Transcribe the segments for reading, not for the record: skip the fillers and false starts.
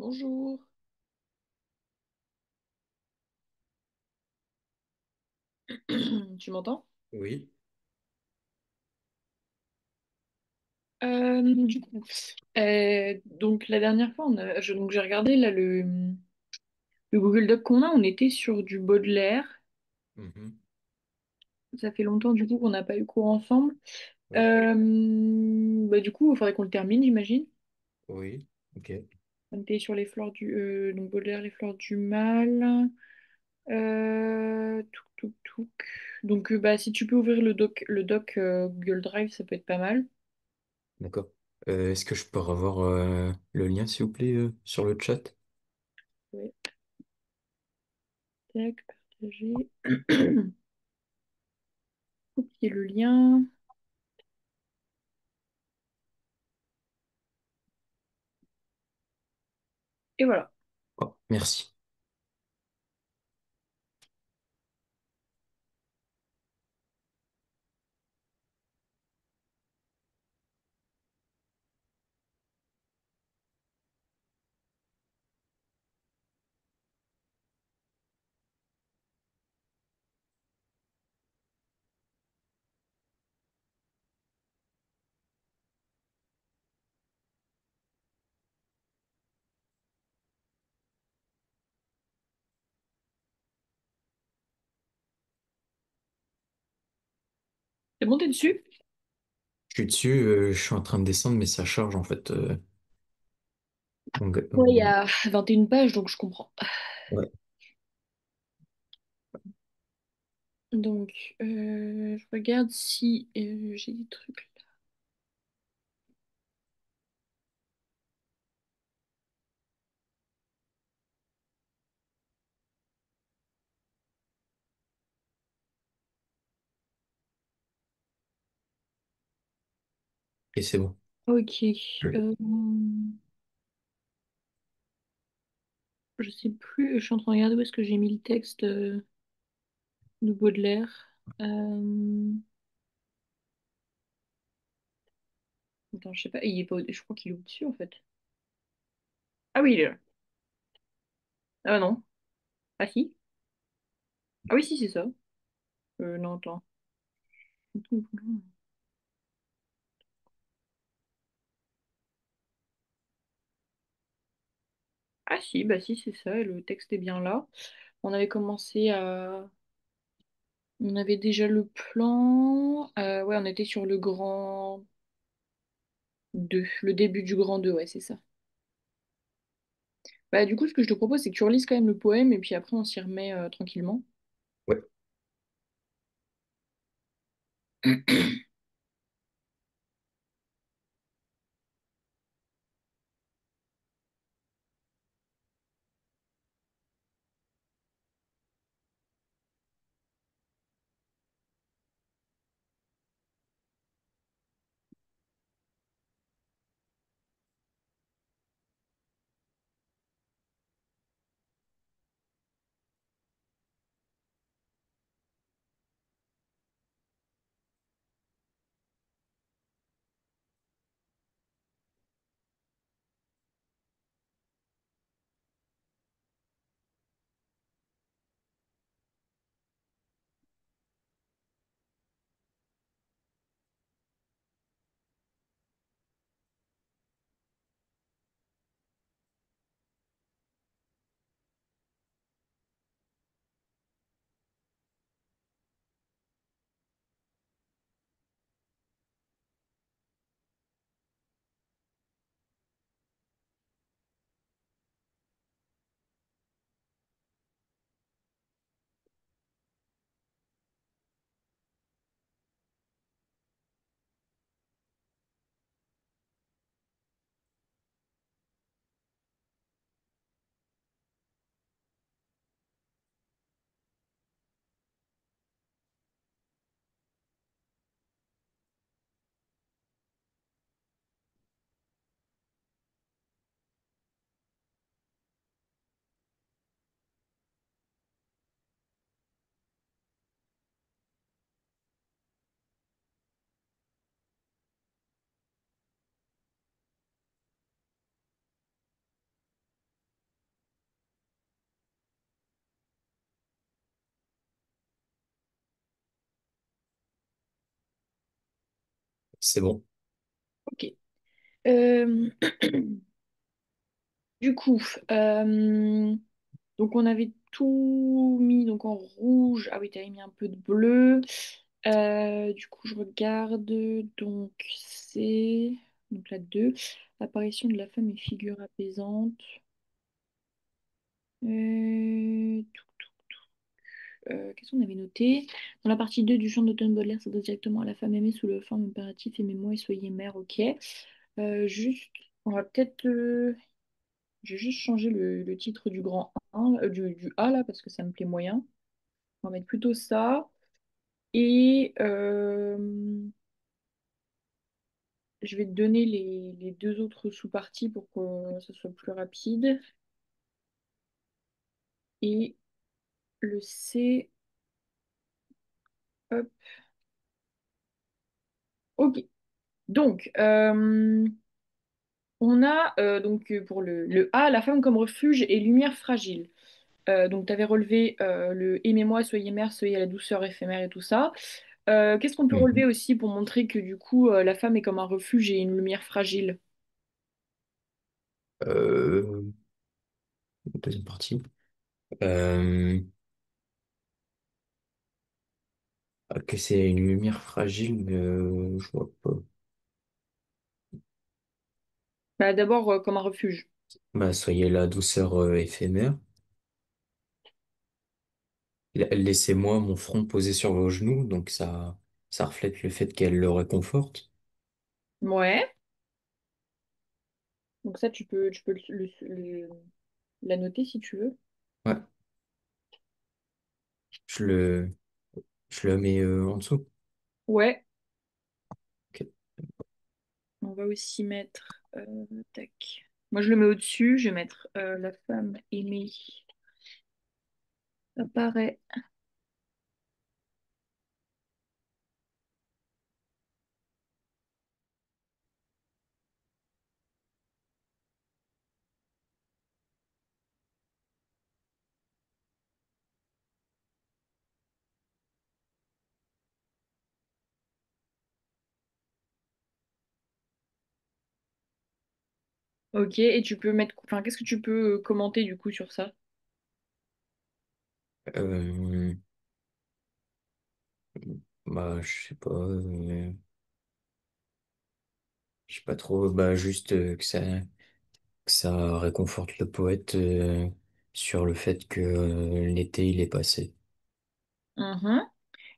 Bonjour. Tu m'entends? Oui. Du coup, donc la dernière fois, donc j'ai regardé là le Google Doc qu'on a, on était sur du Baudelaire. Mhm. Ça fait longtemps du coup qu'on n'a pas eu cours ensemble. Oui. Du coup, il faudrait qu'on le termine, j'imagine. Oui. Ok. On était sur les fleurs donc Baudelaire, les fleurs du mal. Touc, touc, touc. Donc si tu peux ouvrir le doc Google Drive, ça peut être pas mal. D'accord. Est-ce que je peux avoir le lien, s'il vous plaît, sur le chat? Ouais. Tac, partager. Copier le lien. Et voilà. Oh, merci. T'es monté dessus? Je suis dessus, je suis en train de descendre, mais ça charge en fait. Ouais, il y a 21 pages, donc je comprends. Ouais. Donc, je regarde si j'ai des trucs là. Et c'est bon. Ok. Oui. euh, je sais plus, je suis en train de regarder où est-ce que j'ai mis le texte de Baudelaire. Attends, je sais pas, il est pas je crois qu'il est au-dessus en fait. Ah oui, il est là. Ah non. Ah si. Ah oui, si, c'est ça. Non, attends. Ah si, bah si, c'est ça, le texte est bien là. On avait commencé à... On avait déjà le plan. Ouais, on était sur le grand 2, le début du grand 2, ouais, c'est ça. Bah du coup, ce que je te propose, c'est que tu relises quand même le poème et puis après, on s'y remet tranquillement. Ouais. C'est bon. Ok. Euh, du coup, donc on avait tout mis donc en rouge. Ah oui, t'avais mis un peu de bleu. Du coup, je regarde. Donc c'est donc la 2. Apparition de la femme et figure apaisante. Qu'est-ce qu'on avait noté? Dans la partie 2 du chant d'Automne Baudelaire, ça doit directement à la femme aimée sous le forme impératif, aimez-moi et soyez mère, ok. Juste, on va peut-être. Je vais juste changer le titre du grand 1, du A là, parce que ça me plaît moyen. On va mettre plutôt ça. Et je vais te donner les deux autres sous-parties pour que ce soit plus rapide. Et le C, hop, ok. Donc, on a pour le A, la femme comme refuge et lumière fragile. Donc, tu avais relevé le aimez-moi, soyez mère, soyez la douceur éphémère et tout ça. Qu'est-ce qu'on peut relever Mhm. aussi pour montrer que du coup, la femme est comme un refuge et une lumière fragile? Euh, Deuxième partie. Euh, que c'est une lumière fragile, mais je vois pas. Bah, d'abord, comme un refuge. Bah, soyez la douceur éphémère. Laissez-moi mon front posé sur vos genoux, donc ça reflète le fait qu'elle le réconforte. Ouais. Donc ça, tu peux la noter si tu veux. Ouais, je le, je le mets en dessous. Ouais. Ok. On va aussi mettre... tac. Moi, je le mets au-dessus. Je vais mettre la femme aimée apparaît. Ok. Et tu peux mettre... Enfin, qu'est-ce que tu peux commenter du coup sur ça? Euh, Bah, je sais pas trop, bah, juste que ça réconforte le poète sur le fait que l'été il est passé. Mhm.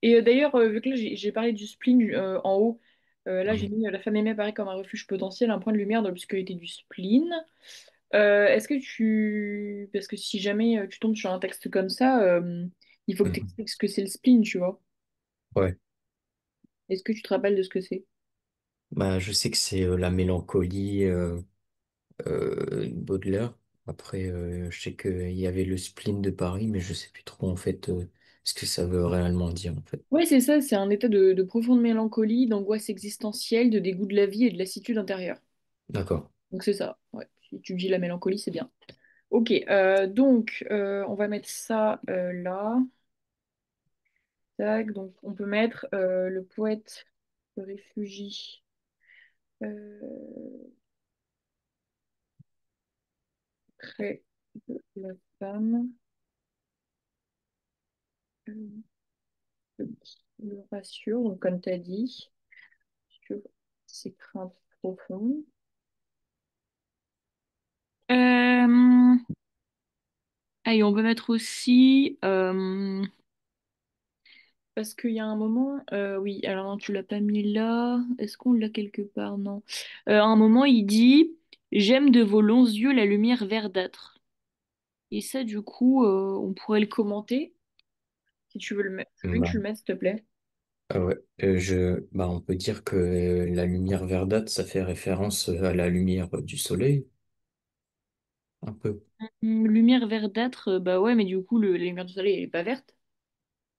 Et d'ailleurs, vu que là j'ai parlé du spleen en haut, là j'ai Mhm. mis la femme aimée apparaît comme un refuge potentiel, un point de lumière dans l'obscurité du spleen. Est-ce que tu... Parce que si jamais tu tombes sur un texte comme ça, il faut que tu Mhm. expliques ce que c'est le spleen, tu vois. Ouais, Est-ce que tu te rappelles de ce que c'est? bah, je sais que c'est la mélancolie Baudelaire. Après, je sais qu'il y avait le spleen de Paris, mais je sais plus trop en fait ce que ça veut réellement dire en fait. Ouais, c'est ça, c'est un état de profonde mélancolie, d'angoisse existentielle, de dégoût de la vie et de lassitude intérieure. D'accord. Donc c'est ça, ouais. Si tu dis la mélancolie, c'est bien. Ok, on va mettre ça là. Tac, donc on peut mettre le poète se réfugie euh, près de la femme euh, qui le rassure, donc comme tu as dit, sur ses craintes profondes. Euh, Allez, on peut mettre aussi, parce qu'il y a un moment, oui, alors non, tu l'as pas mis là, est-ce qu'on l'a quelque part? Non. À un moment, il dit, j'aime de vos longs yeux la lumière verdâtre. Et ça, du coup, on pourrait le commenter. Si tu veux le mettre, je veux que Bah, tu le mettes, s'il te plaît. ah ouais, bah, on peut dire que la lumière verdâtre, ça fait référence à la lumière du soleil, un peu. Lumière verdâtre, bah ouais, mais du coup, la lumière du soleil, elle est pas verte.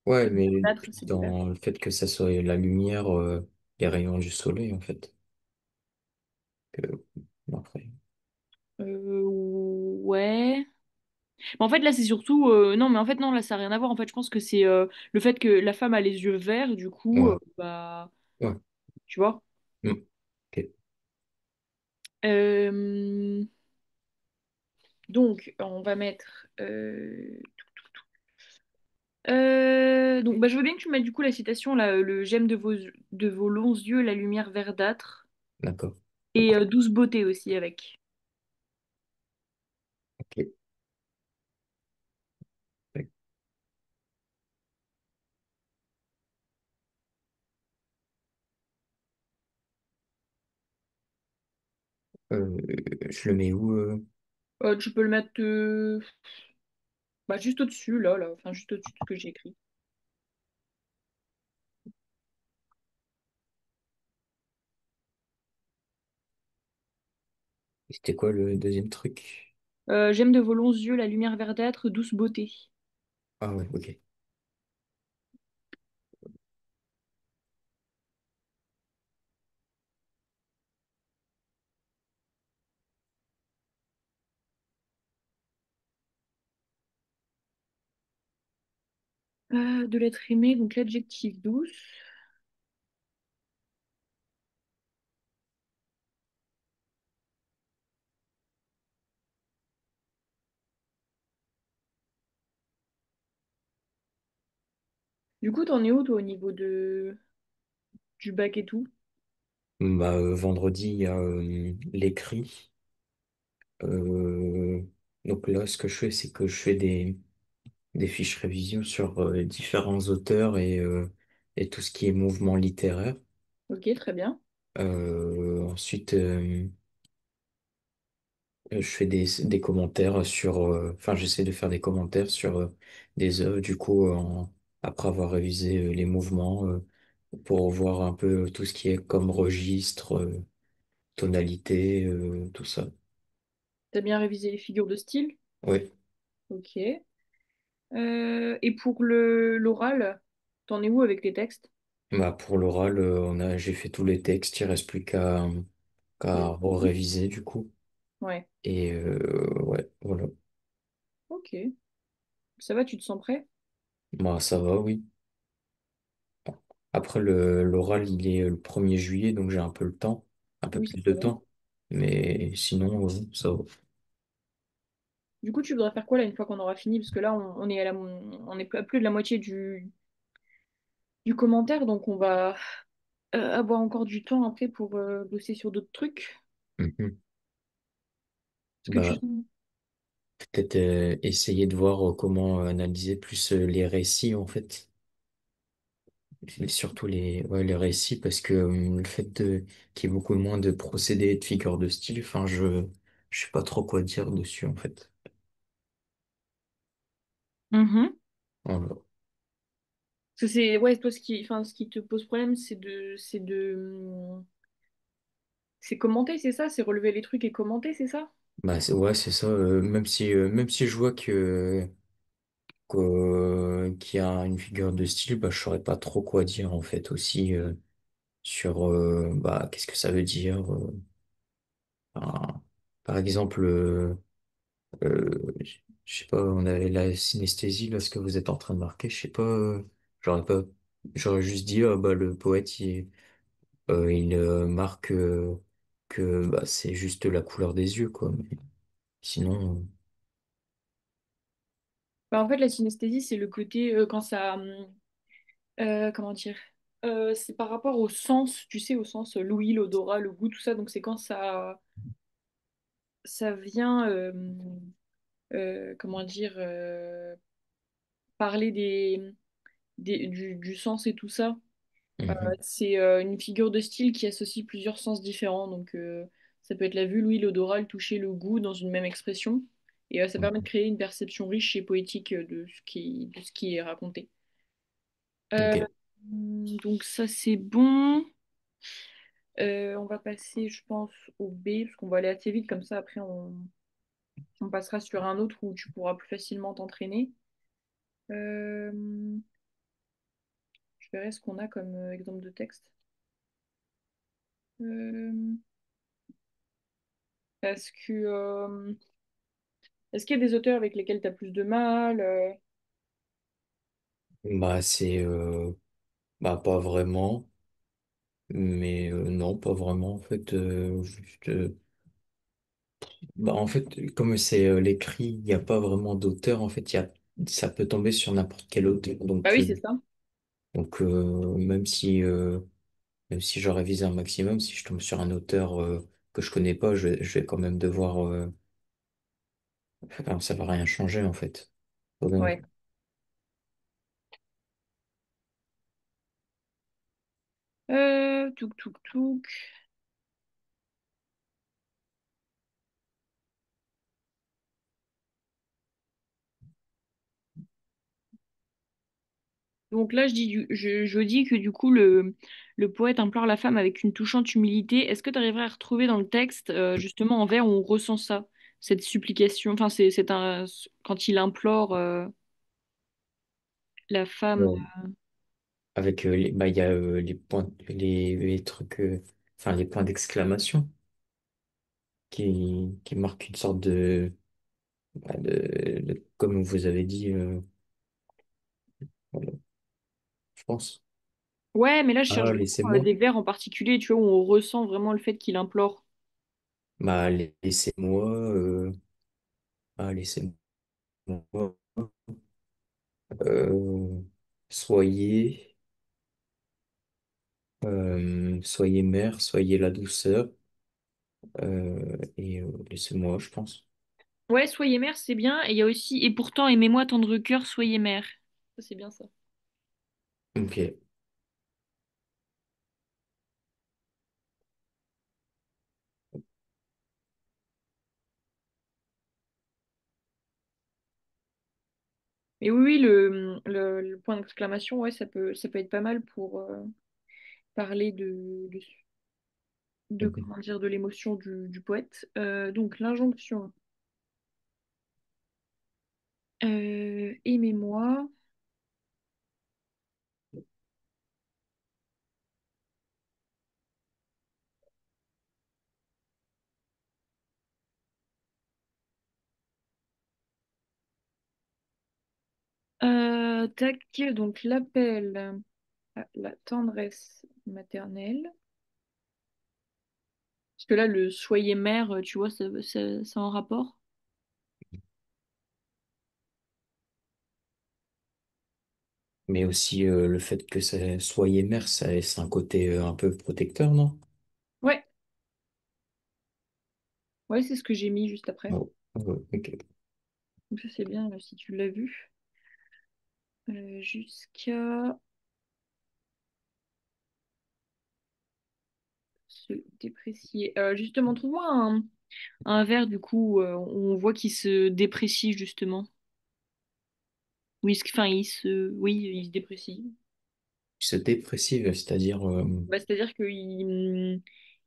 Ouais, mais Verdâtre, c'est du vert. dans le fait que ça soit la lumière, les rayons du soleil, en fait. Que, bon, après. Ouais. Mais en fait, là, c'est surtout. Non, mais en fait, non, là, ça n'a rien à voir. En fait, je pense que c'est le fait que la femme a les yeux verts, du coup, Ouais, bah, ouais, tu vois. Hmm. Ok. Euh, donc, on va mettre. Donc, bah, je veux bien que tu mettes du coup la citation là, le j'aime de vos longs yeux la lumière verdâtre D'accord. et douce beauté aussi avec. Ok. Ouais. Euh, je le mets où? Tu peux le mettre bah, juste au-dessus là, enfin juste au-dessus de ce que j'ai écrit. C'était quoi le deuxième truc? J'aime de vos longs yeux la lumière verdâtre, douce beauté. Ah ouais, ok. De l'être aimé, donc l'adjectif douce. Du coup, t'en es où toi au niveau du bac et tout? Bah, vendredi, il y a l'écrit. Euh, donc là, ce que je fais, c'est que je fais des fiches révision sur différents auteurs et tout ce qui est mouvement littéraire. Ok, très bien. Ensuite, je fais des commentaires sur, enfin, j'essaie de faire des commentaires sur des œuvres, du coup, après avoir révisé les mouvements, pour voir un peu tout ce qui est comme registre, tonalité, tout ça. T'as bien révisé les figures de style? Oui. Ok. Et pour le l'oral, t'en es où avec les textes? Bah, pour l'oral, j'ai fait tous les textes, il reste plus qu'à réviser du coup. Ouais. Et ouais, voilà. Ok. Ça va, tu te sens prêt? Bah, ça va, oui. Après, l'oral, il est le 1er juillet, donc j'ai un peu le temps, un peu Oui, ça plus de va. temps. Mais sinon, ça va. Du coup, tu voudrais faire quoi là une fois qu'on aura fini? Parce que là, on est on est à plus de la moitié du commentaire, donc on va avoir encore du temps après pour bosser sur d'autres trucs. Mhm. Est-ce que tu... Bah, peut-être essayer de voir comment analyser plus les récits, en fait. Et surtout ouais, les récits, parce que le fait qu'il y ait beaucoup moins de procédés et de figures de style, enfin, je sais pas trop quoi dire dessus, en fait. Mhm. Voilà. Parce que c'est... Ouais, toi, enfin, ce qui te pose problème, c'est commenter, c'est ça? C'est relever les trucs et commenter, c'est ça? Bah, ouais, c'est ça. Même si je vois qu'il y a une figure de style, bah, je saurais pas trop quoi dire, en fait, aussi, sur, bah, qu'est-ce que ça veut dire. Enfin, par exemple, je sais pas, on avait la synesthésie, là, ce que vous êtes en train de marquer, je sais pas, j'aurais pas, j'aurais juste dit, ah, bah, le poète, il marque que bah, c'est juste la couleur des yeux, quoi. Mais sinon, Bah, en fait, la synesthésie, c'est le côté quand ça... comment dire? C'est par rapport au sens, tu sais, au sens l'ouïe, l'odorat, le goût, tout ça. Donc, c'est quand ça vient, comment dire, parler du sens et tout ça. mhm, C'est une figure de style qui associe plusieurs sens différents. Donc, ça peut être la vue, l'ouïe, l'odorat, le toucher, le goût dans une même expression. Et ça permet de mhm. créer une perception riche et poétique de ce qui est raconté. Euh, Ok. donc, ça, c'est bon. On va passer, je pense, au B, parce qu'on va aller assez vite, comme ça, après, on passera sur un autre où tu pourras plus facilement t'entraîner. Euh, je verrai ce qu'on a comme exemple de texte. Euh, est-ce que, est-ce qu'il y a des auteurs avec lesquels tu as plus de mal? Bah, bah, pas vraiment. Mais non, pas vraiment en fait. Bah, en fait, comme c'est l'écrit, il n'y a pas vraiment d'auteur. En fait, ça peut tomber sur n'importe quel auteur. Bah oui, c'est ça. Donc même si je révise un maximum, si je tombe sur un auteur que je connais pas, je vais quand même devoir. Enfin, ça va rien changer en fait. Vraiment. Ouais. Touk touk touk. Donc là, je dis que du coup, le poète implore la femme avec une touchante humilité. Est-ce que tu arriverais à retrouver dans le texte, justement, en vers où on ressent ça, cette supplication, enfin, quand il implore la femme. Ouais. Avec bah il y a les points les trucs enfin les points d'exclamation qui marquent une sorte comme vous avez dit voilà, je pense. Ouais, mais là, je cherche Ah, vraiment laissez-moi. des vers en particulier, tu vois, où on ressent vraiment le fait qu'il implore. Bah, laissez-moi. Ah, laissez-moi. Euh, soyez. Soyez mère, soyez la douceur. Et laissez-moi, je pense. Ouais, soyez mère, c'est bien. Et il y a aussi, et pourtant, aimez-moi tendre cœur, soyez mère. Ça, c'est bien ça. Ok. Mais oui, oui, le point d'exclamation, ouais, ça peut être pas mal pour parler comment dire, de l'émotion du poète. Donc, l'injonction. Aimez-moi. Tac, donc l'appel à la tendresse maternelle. Parce que là, le soyez mère, tu vois, ça a un rapport. Mais aussi le fait que ça soyez mère, c'est un côté un peu protecteur, non? Ouais, ouais, c'est ce que j'ai mis juste après. Oh, ok. Donc ça, c'est bien si tu l'as vu. Jusqu'à se déprécier. Justement, trouve-moi un vers, du coup, où on voit qu'il se déprécie, justement. Oui, enfin, oui, il se déprécie. Se dépressive, c'est-à-dire Bah, c'est-à-dire qu'il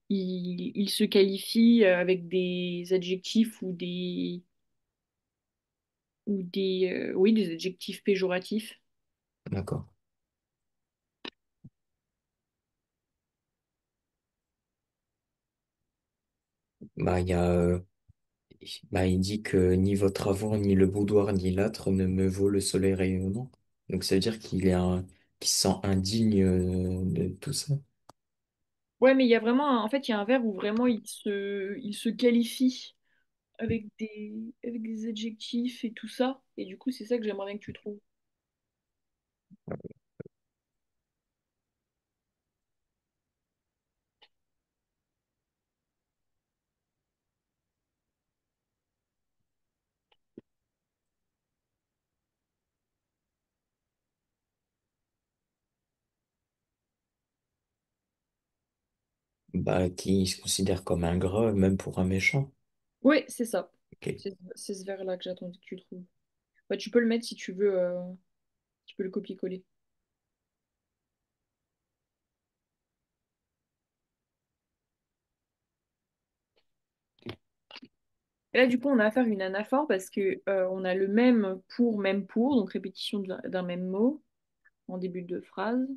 il se qualifie avec des adjectifs oui, des adjectifs péjoratifs. d'accord. Bah il y a bah il dit que ni votre amour, ni le boudoir, ni l'âtre ne me vaut le soleil rayonnant. Donc ça veut dire qu'il se sent indigne de tout ça. Ouais, mais il y a vraiment, en fait, il y a un vers où vraiment il se qualifie avec des adjectifs et tout ça. Et du coup, c'est ça que j'aimerais bien que tu trouves. Bah qui se considère comme ingrat, même pour un méchant. Ouais, c'est ça. Ok. C'est ce vers-là que j'attendais que tu trouves. Ouais, tu peux le mettre si tu veux, tu peux le copier-coller. Et là, du coup, on a affaire à une anaphore parce que on a le même pour, donc répétition d'un même mot en début de phrase.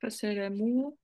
Face à l'amour.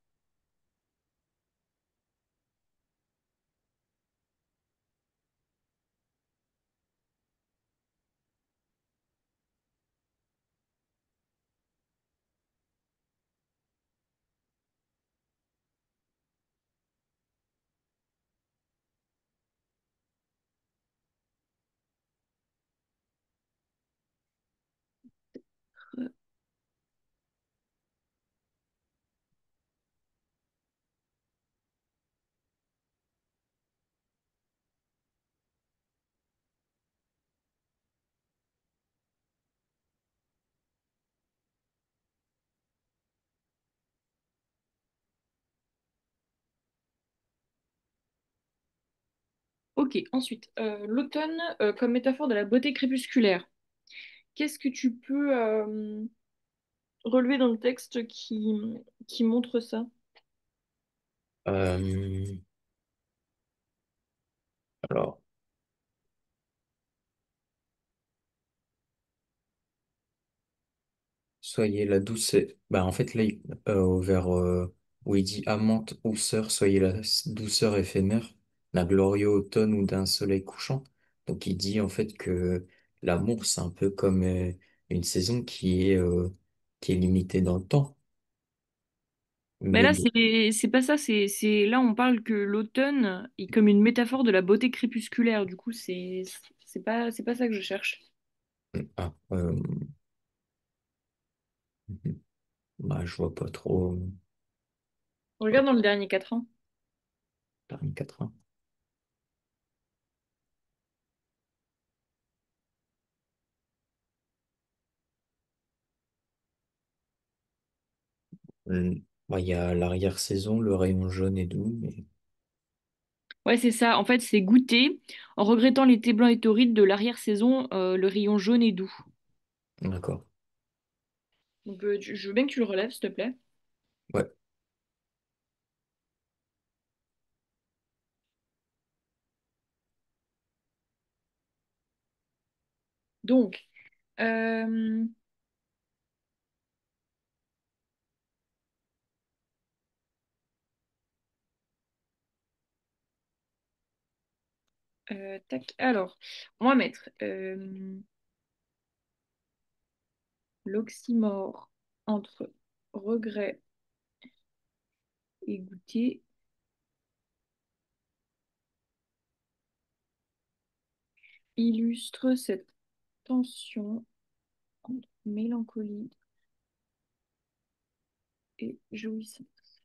Ok, ensuite, l'automne comme métaphore de la beauté crépusculaire. Qu'est-ce que tu peux relever dans le texte qui montre ça? Euh, alors, soyez la douceur. Bah, en fait, là, vers où il dit amante ou sœur, soyez la douceur éphémère, d'un glorieux automne ou d'un soleil couchant. Donc, il dit en fait que l'amour, c'est un peu comme une saison qui est limitée dans le temps. Mais Mais là, bon, c'est pas ça, là on parle que l'automne est comme une métaphore de la beauté crépusculaire. Du coup, c'est pas ça que je cherche. ah, bah, je vois pas trop. On regarde dans le dernier 4 ans. Paris 80. Bah, il y a l'arrière-saison, le rayon jaune et doux, mais Ouais, c'est ça. En fait, c'est goûter en regrettant l'été blanc et torride de l'arrière-saison, le rayon jaune et doux. d'accord. Donc, je veux bien que tu le relèves, s'il te plaît. Ouais. Donc, euh, tac. Alors, on va mettre l'oxymore entre regret et goûter illustre cette tension entre mélancolie et jouissance.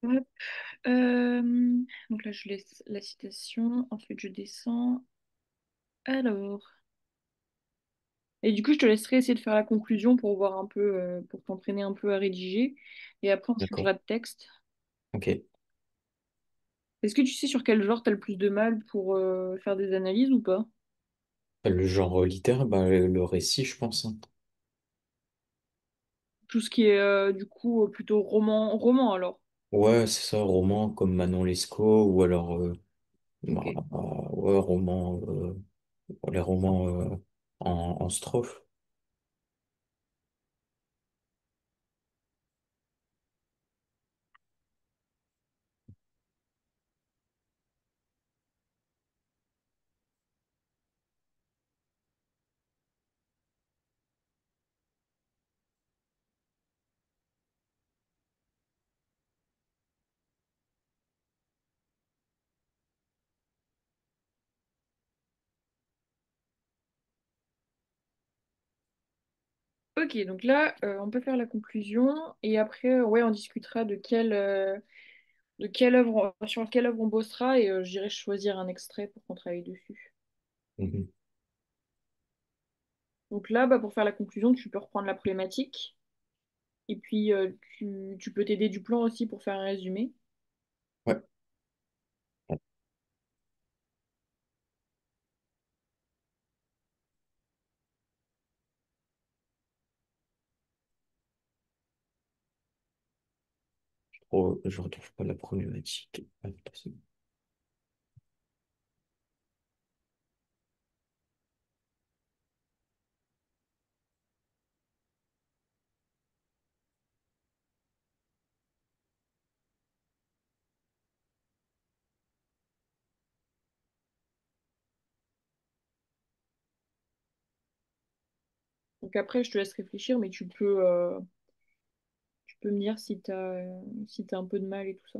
Hop, euh, donc là, je laisse la citation. Ensuite, je descends. Alors. Et du coup, je te laisserai essayer de faire la conclusion pour voir un peu, pour t'entraîner un peu à rédiger. Et après, on D'accord. changera de texte. Ok. Est-ce que tu sais sur quel genre t'as le plus de mal pour faire des analyses ou pas? Le genre littéraire, bah, le récit, je pense, hein. Tout ce qui est du coup plutôt roman alors. Ouais, c'est ça, roman comme Manon Lescaut, ou alors, Ok. ouais, les romans en strophe. Ok, donc là, on peut faire la conclusion et après, ouais, on discutera de quelle œuvre, sur quelle œuvre on bossera et j'irai choisir un extrait pour qu'on travaille dessus. Mhm. Donc là, bah, pour faire la conclusion, tu peux reprendre la problématique et puis tu peux t'aider du plan aussi pour faire un résumé. Ouais. Oh, je retrouve pas la problématique. Donc après, je te laisse réfléchir, mais tu peux me dire si t'as un peu de mal et tout ça.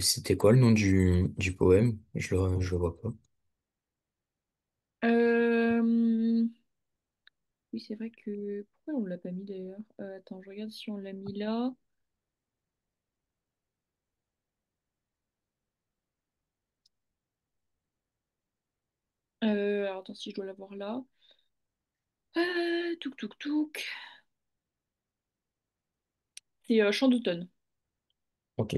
C'était quoi le nom du poème? Je le vois pas. Euh, Oui, c'est vrai que... Pourquoi on l'a pas mis d'ailleurs? Attends, je regarde si on l'a mis là. Alors attends, si je dois l'avoir là. Touk touk touk. C'est Chant d'automne. Ok.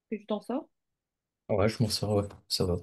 Que tu t'en sors? Ouais, je m'en sors, ouais, ça va.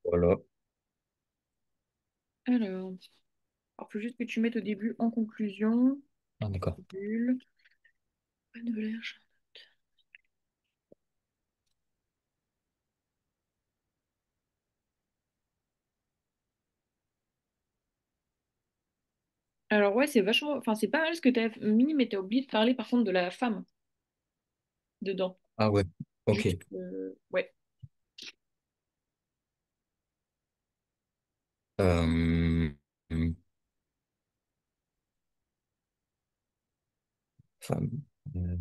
Voilà. Alors, faut juste que tu mettes au début en conclusion. Ah, d'accord. Bulle. Pas de Valère. Alors ouais, c'est vachement. Enfin, c'est pas mal ce que t'as mis, mais t'as oublié de parler par contre de la femme dedans. Ah ouais. Ok. Juste. Ouais. Euh, femme. Euh,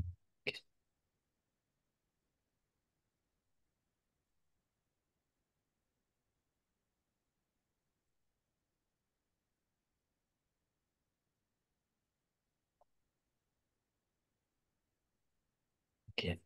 ok.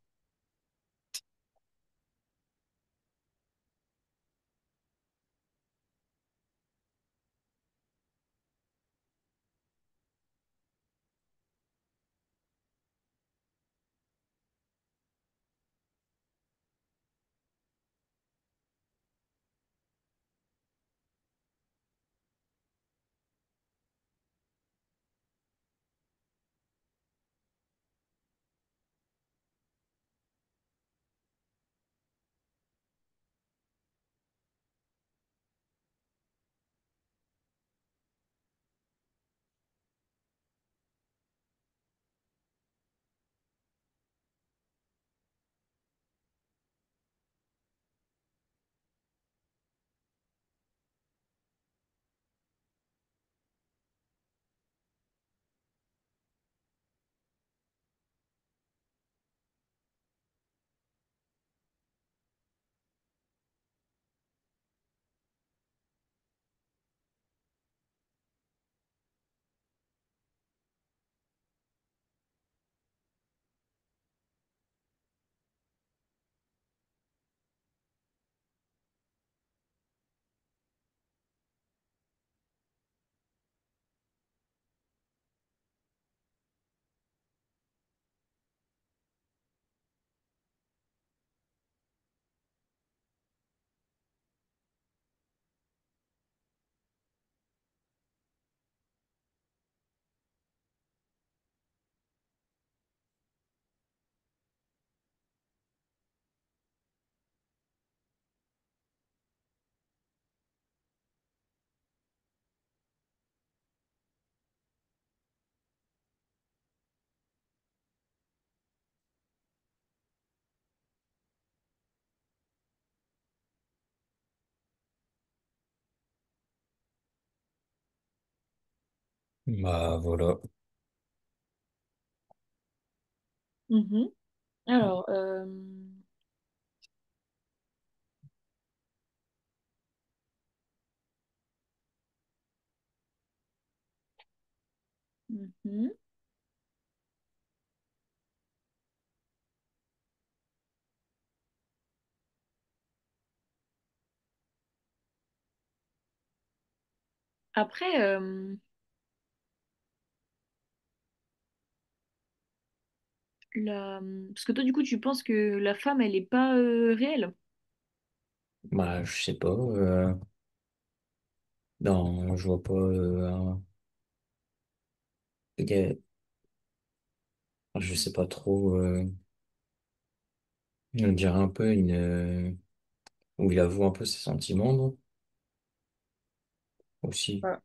Bah voilà. Mhm. Alors, mhm. Après, parce que toi, du coup, tu penses que la femme, elle est pas réelle? Bah je sais pas. Non, je vois pas. Il y a- je sais pas trop. On dirait un peu une. Où il avoue un peu ses sentiments, non? Aussi. Ouais.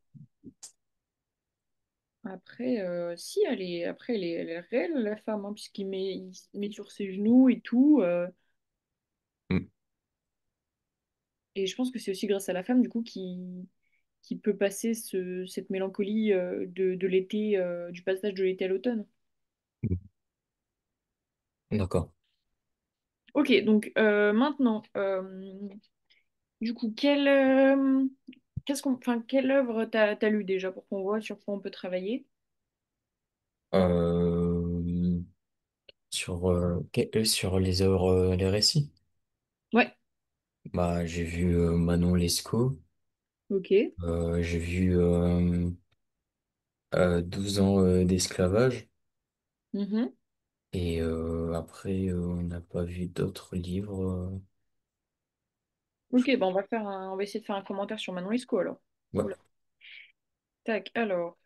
Après, si, elle est réelle, la femme, hein, il se met sur ses genoux et tout. Mm. Et je pense que c'est aussi grâce à la femme, du coup, qui peut passer cette mélancolie de l'été, du passage de l'été à l'automne. D'accord. Ok, donc maintenant, du coup, quelle œuvre t'as lu déjà pour qu'on voit sur quoi on peut travailler? Euh, sur les œuvres, les récits. Ouais, Bah, j'ai vu Manon Lescaut, ok. j'ai vu 12 ans d'esclavage, Mhm. et après, on n'a pas vu d'autres livres. Ok, bah on va essayer de faire un commentaire sur Manon Lescaut alors. Ouais. Oula. Tac, alors.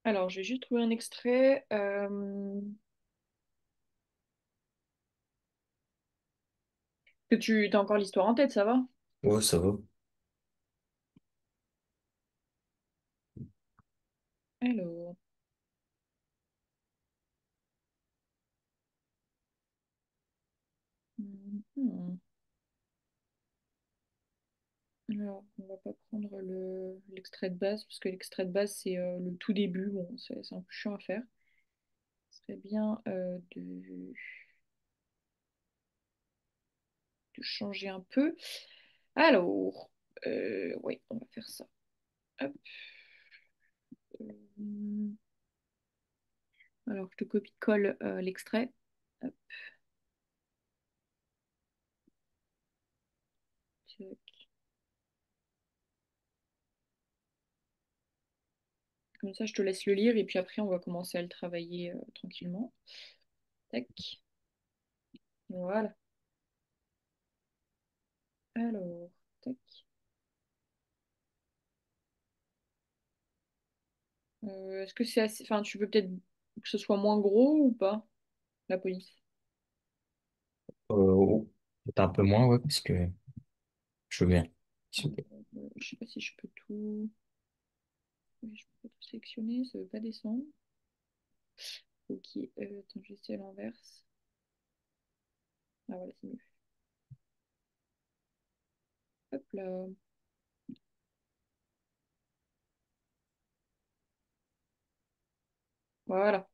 Alors, j'ai juste trouvé un extrait. Que tu as encore l'histoire en tête, ça va? Ouais, ça va. Alors. Mhm. Alors, on va pas prendre l'extrait de base, parce que l'extrait de base, c'est le tout début. Bon, c'est un peu chiant à faire. Ce serait bien de changer un peu. Alors, oui, on va faire ça. Hop. Euh, alors, je te copie-colle l'extrait. Hop, tac. Comme ça, je te laisse le lire et puis après, on va commencer à le travailler tranquillement. Tac. Voilà. Alors, tac. Est-ce que c'est assez... Enfin, tu veux peut-être que ce soit moins gros ou pas, la police? Oh, peut-être un peu moins, ouais, parce que je veux bien. S'il vous plaît. Je sais pas si je peux tout... Oui, je peux tout sélectionner, ça veut pas descendre. Ok, attends, je vais essayer à l'inverse. Ah voilà, c'est mieux. Hop là. Voilà.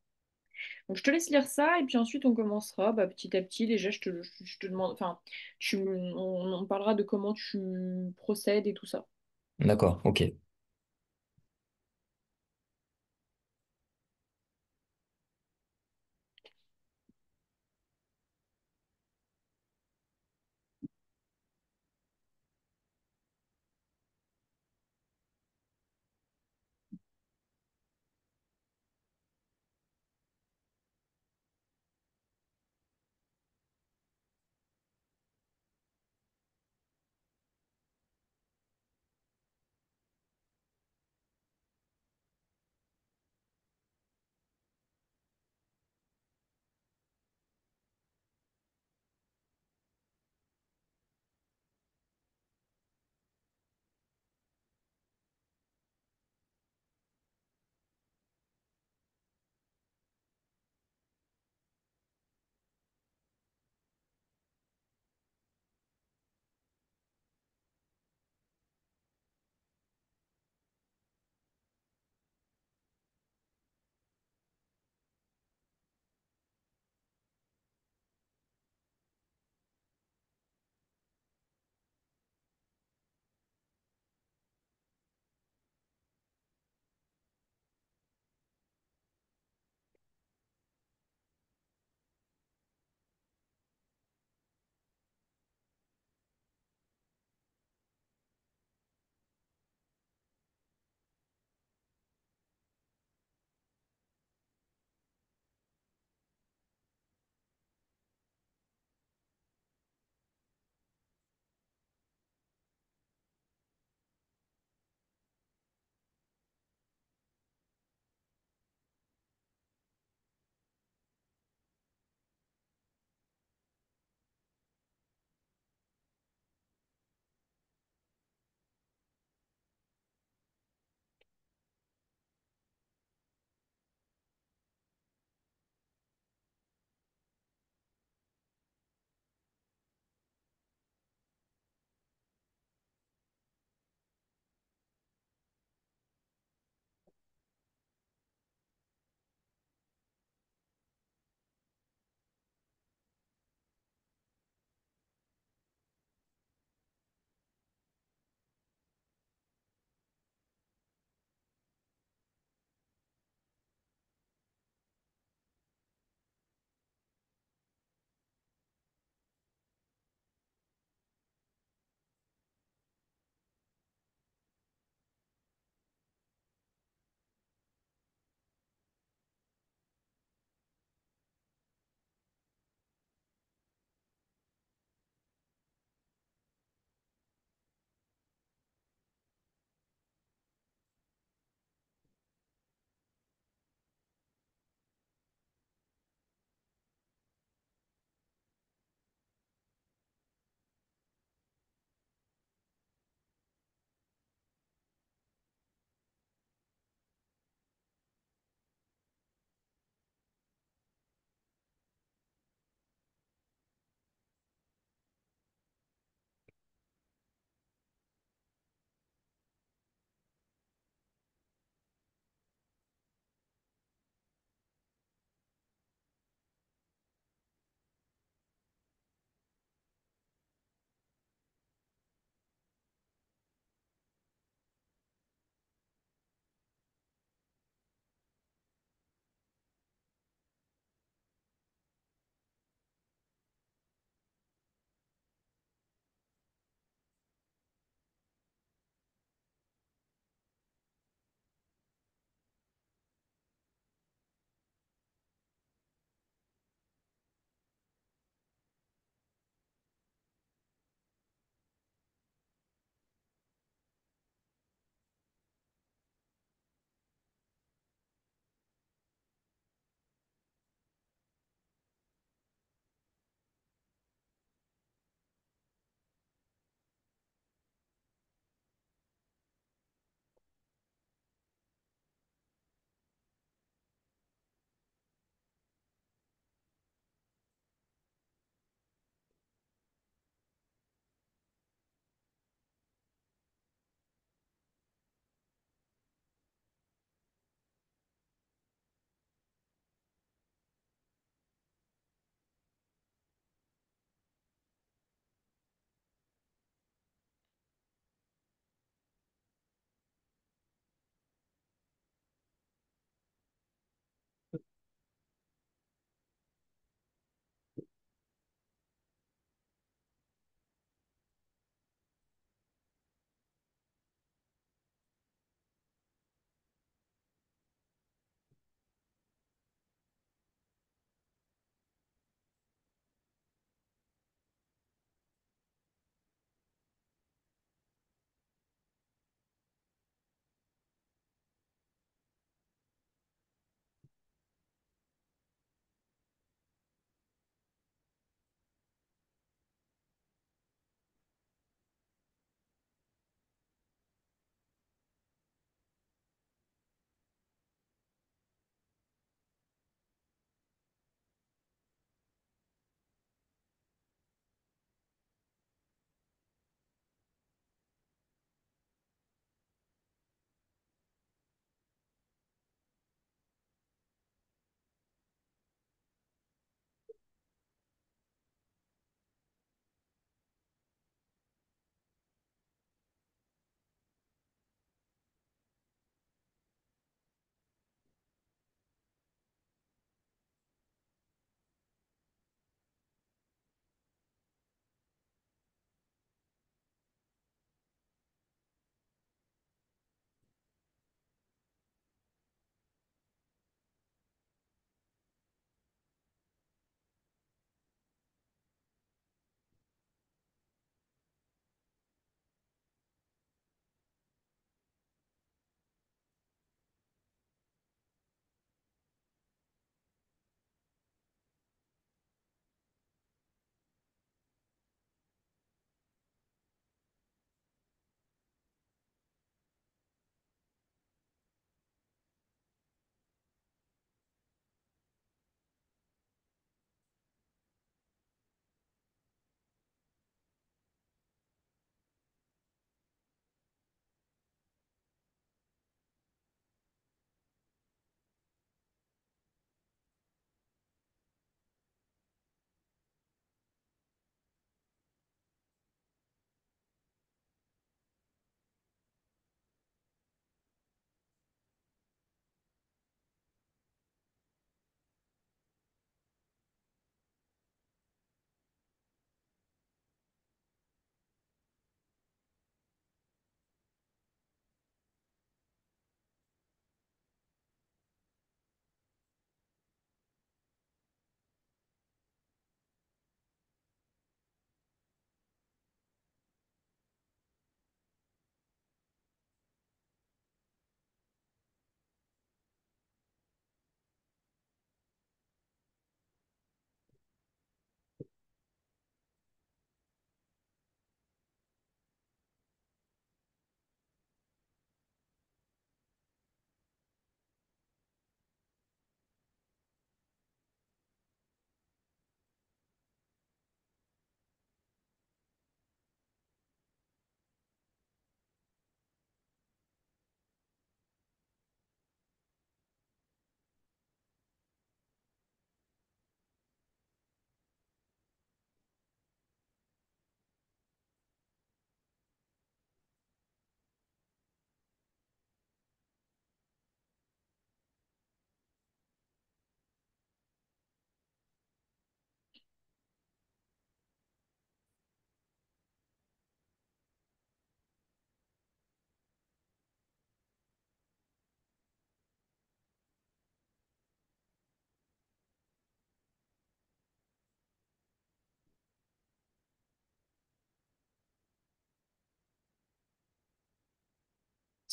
Donc je te laisse lire ça et puis ensuite on commencera bah, petit à petit. Déjà, je te demande, enfin, on parlera de comment tu procèdes et tout ça. D'accord, ok.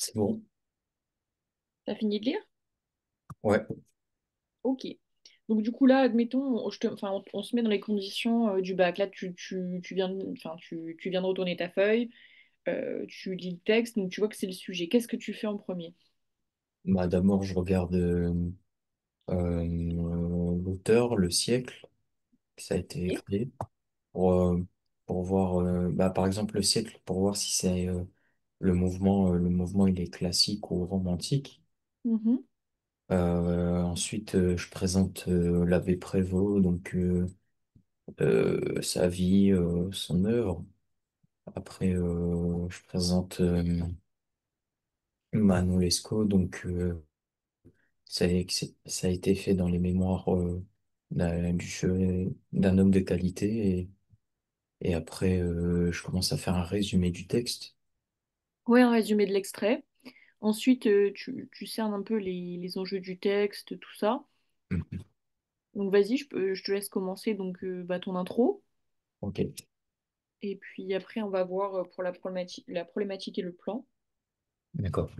C'est bon. T'as fini de lire? Ouais. Ok. Donc du coup là, admettons, enfin, on se met dans les conditions du bac. Là, tu viens enfin, tu viens de retourner ta feuille, tu lis le texte, donc tu vois que c'est le sujet. Qu'est-ce que tu fais en premier? Bah, d'abord, je regarde l'auteur, le siècle que ça a été Ok. écrit, pour, euh, pour voir, bah, par exemple, le siècle, pour voir si c'est le mouvement, il est classique ou romantique. Mhm. Ensuite, je présente l'abbé Prévost, donc sa vie, son œuvre. Après, je présente Manon Lescaut, donc ça a été fait dans les mémoires d'un homme de qualité. Et après, je commence à faire un résumé du texte. Ouais, un résumé de l'extrait. Ensuite, tu cernes un peu les enjeux du texte, tout ça. Mhm. Donc vas-y, je te laisse commencer donc bah, ton intro. Ok, Et puis après, on va voir pour la problématique et le plan. d'accord.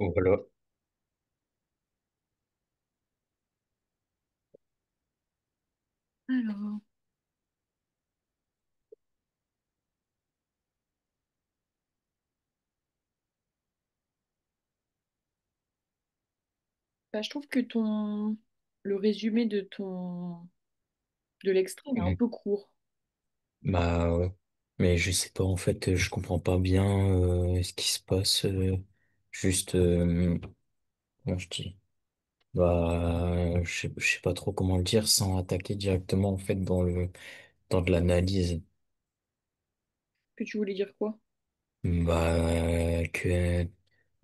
Voilà. Alors, bah, je trouve que le résumé de l'extrait est un Mhm. peu court. Bah ouais. Mais je sais pas, en fait, je comprends pas bien ce qui se passe. Juste, comment je dis? Bah, je sais pas trop comment le dire sans attaquer directement, en fait, dans de l'analyse. Que tu voulais dire quoi? Bah, que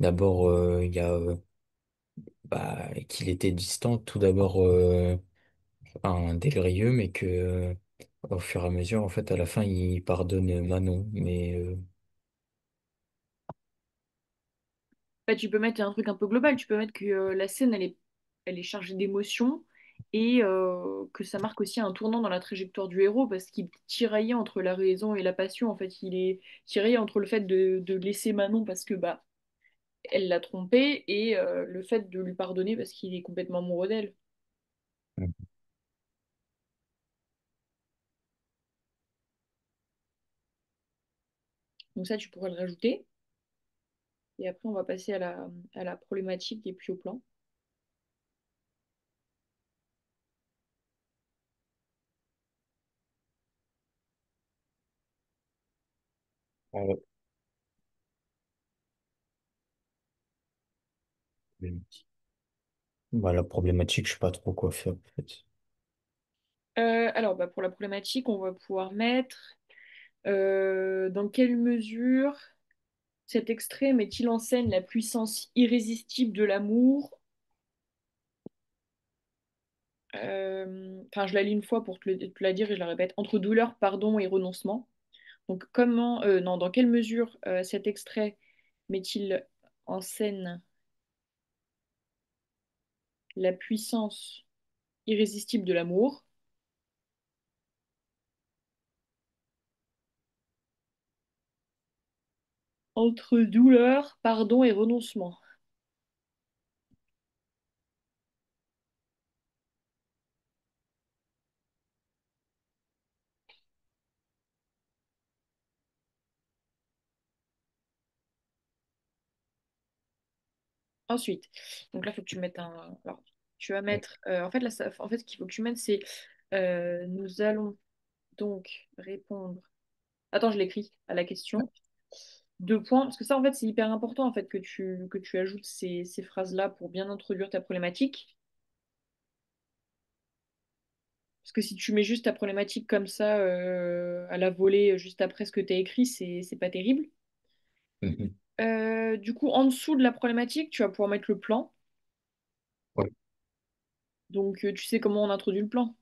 d'abord, il y a, bah, qu'il était distant, tout d'abord, un délirieux, mais que, au fur et à mesure, en fait, à la fin, il pardonne Manon. Mais, Bah, tu peux mettre un truc un peu global. Tu peux mettre que la scène, elle est chargée d'émotions et que ça marque aussi un tournant dans la trajectoire du héros parce qu'il tiraillait entre la raison et la passion. En fait, il est tiraillé entre le fait de laisser Manon parce que bah elle l'a trompé et le fait de lui pardonner parce qu'il est complètement amoureux d'elle. Donc ça, tu pourras le rajouter. Et après, on va passer à la problématique et puis au plan. Ouais. Bah, la problématique, je sais pas trop quoi faire, en fait. Alors, bah, pour la problématique, on va pouvoir mettre dans quelle mesure cet extrait met-il en scène la puissance irrésistible de l'amour? Enfin, je la lis une fois pour te la dire et je la répète. Entre douleur, pardon et renoncement. Donc, non, dans quelle mesure cet extrait met-il en scène la puissance irrésistible de l'amour? Entre douleur, pardon et renoncement. Ensuite, donc là, il faut que tu mettes un. Alors, tu vas mettre. En fait, là, en fait, ce qu'il faut que tu mettes, c'est nous allons donc répondre. Attends, je l'écris à la question. Deux points, parce que ça, en fait, c'est hyper important en fait que tu ajoutes ces phrases-là pour bien introduire ta problématique. Parce que si tu mets juste ta problématique comme ça à la volée juste après ce que tu as écrit, c'est pas terrible. Mhm. Du coup, en dessous de la problématique, tu vas pouvoir mettre le plan. Ouais. Donc, tu sais comment on introduit le plan.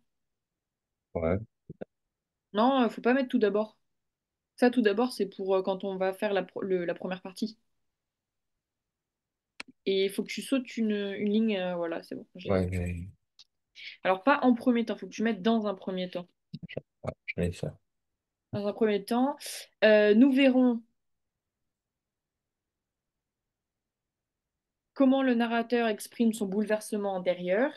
Ouais. Non, faut pas mettre tout d'abord. Ça, tout d'abord, c'est pour quand on va faire la première partie. Et il faut que tu sautes une ligne. Voilà, c'est bon. Ouais, Alors, pas en premier temps, il faut que tu mettes dans un premier temps. ouais, j'allais faire. Dans un premier temps, nous verrons comment le narrateur exprime son bouleversement intérieur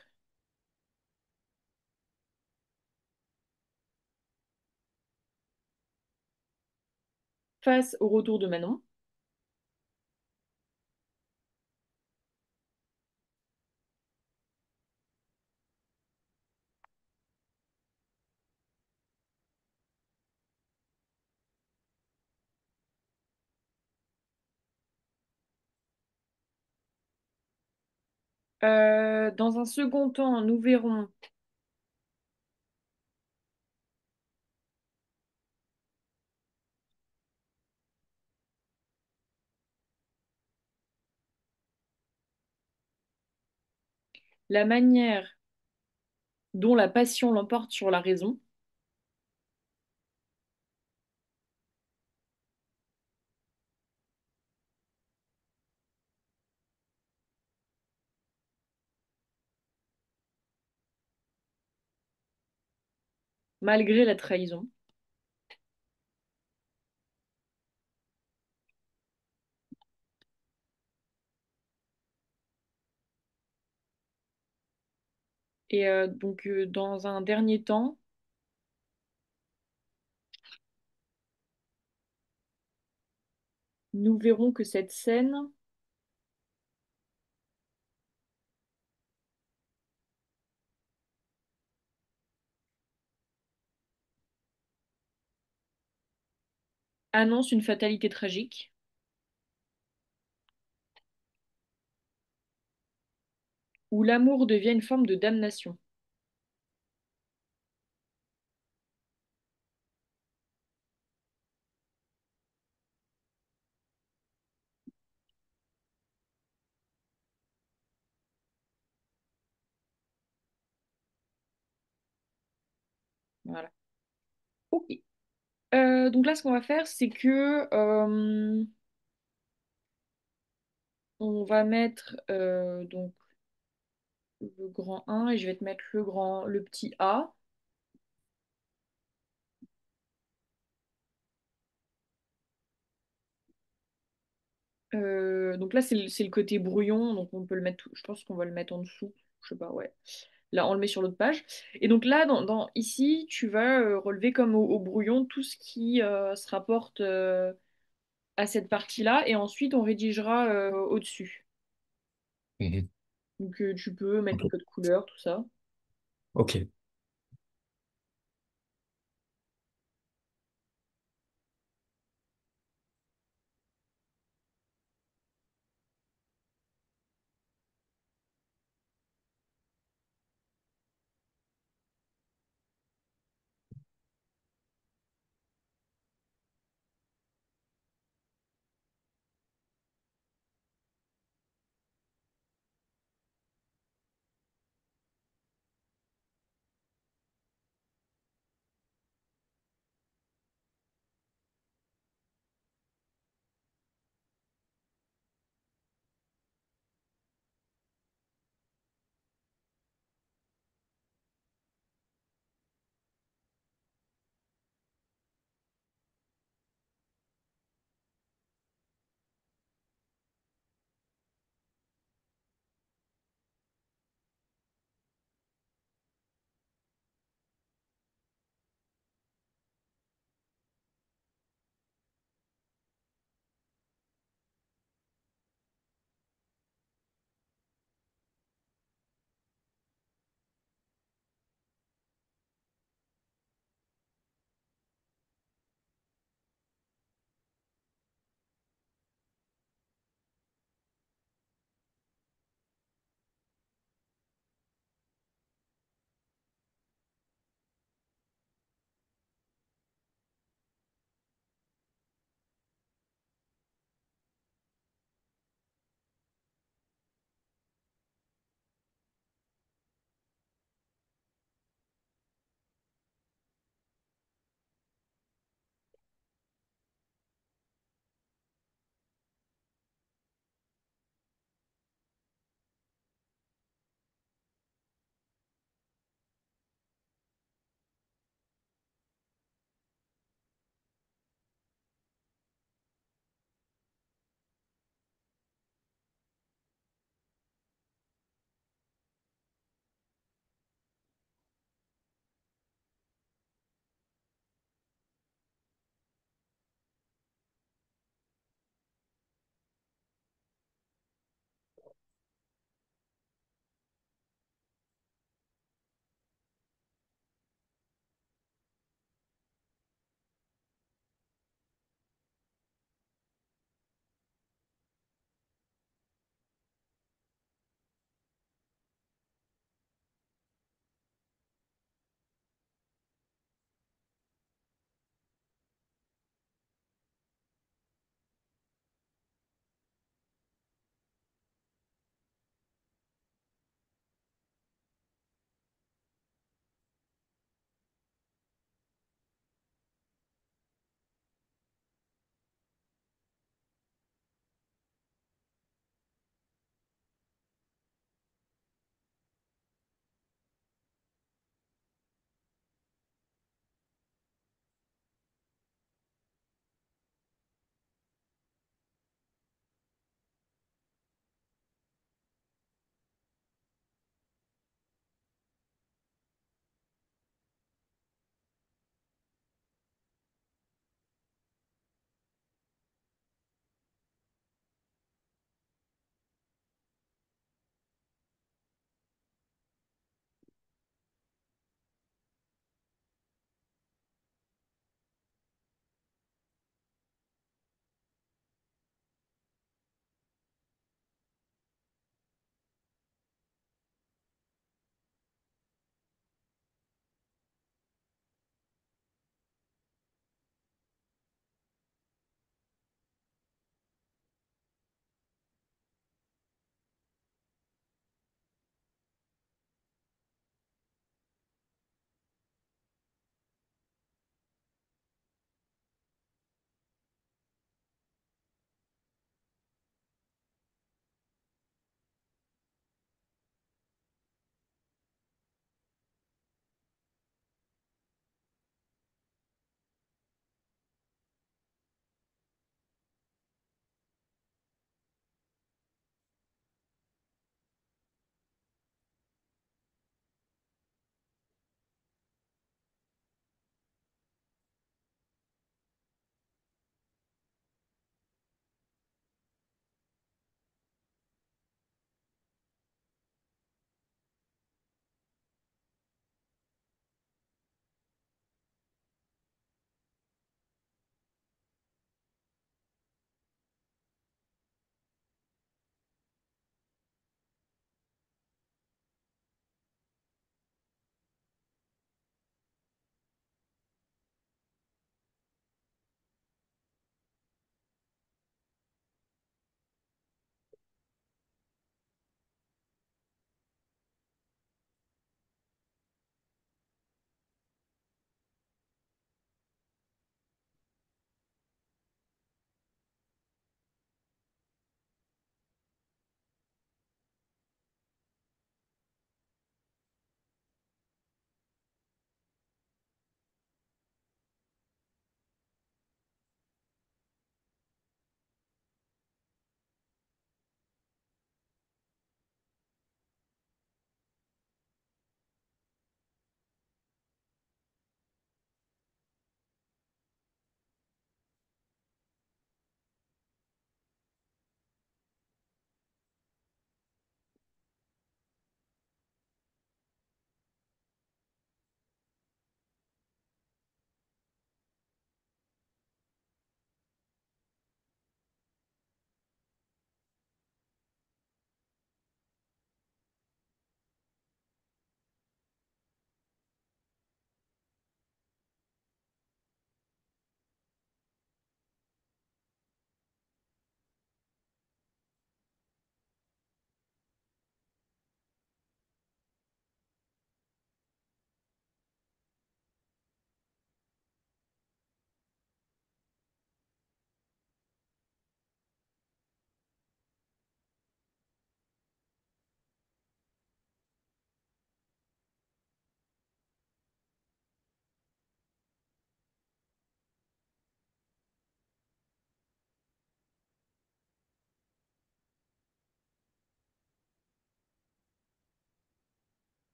face au retour de Manon. Dans un second temps, nous verrons la manière dont la passion l'emporte sur la raison, malgré la trahison. Et dans un dernier temps, nous verrons que cette scène annonce une fatalité tragique, où l'amour devient une forme de damnation. Voilà. Ok. Donc là, ce qu'on va faire, c'est que on va mettre donc le grand 1 et je vais te mettre le petit A. Donc là, c'est le côté brouillon, donc on peut le mettre, je pense qu'on va le mettre en dessous. Je sais pas, ouais. Là, on le met sur l'autre page. Et donc là, ici, tu vas relever comme au brouillon tout ce qui se rapporte à cette partie-là, et ensuite on rédigera au-dessus. Mhm. Donc tu peux mettre le Ok. code couleur, tout ça. Ok.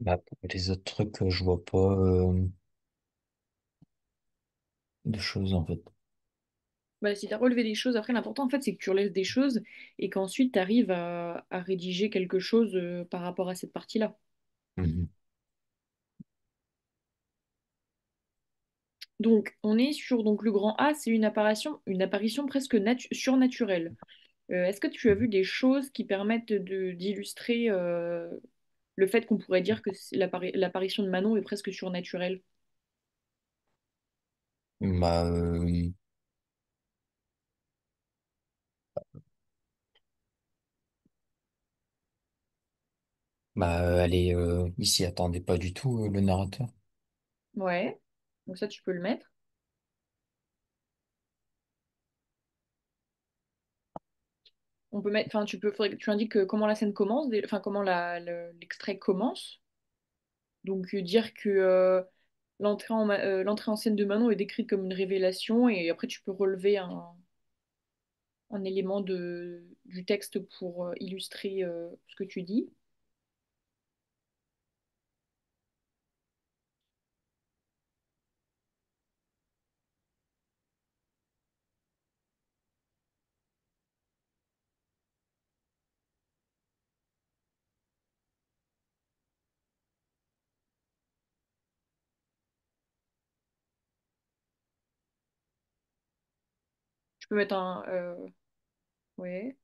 Bah, pour les autres trucs, je vois pas de choses en fait. Bah, si tu as relevé des choses, après l'important en fait c'est que tu relèves des choses et qu'ensuite tu arrives à rédiger quelque chose par rapport à cette partie-là. Mhm. Donc on est sur donc le grand A, c'est une apparition presque surnaturelle. Est-ce que tu as vu des choses qui permettent d'illustrer le fait qu'on pourrait dire que l'apparition de Manon est presque surnaturelle? Bah, il s'y attendait pas du tout, le narrateur. Ouais, donc ça tu peux le mettre. On peut mettre, enfin faudrait que tu indiques comment la scène commence, enfin comment l'extrait commence. Donc dire que l'entrée en scène de Manon est décrite comme une révélation et après tu peux relever un élément du texte pour illustrer ce que tu dis. Tu peux mettre un... ouais.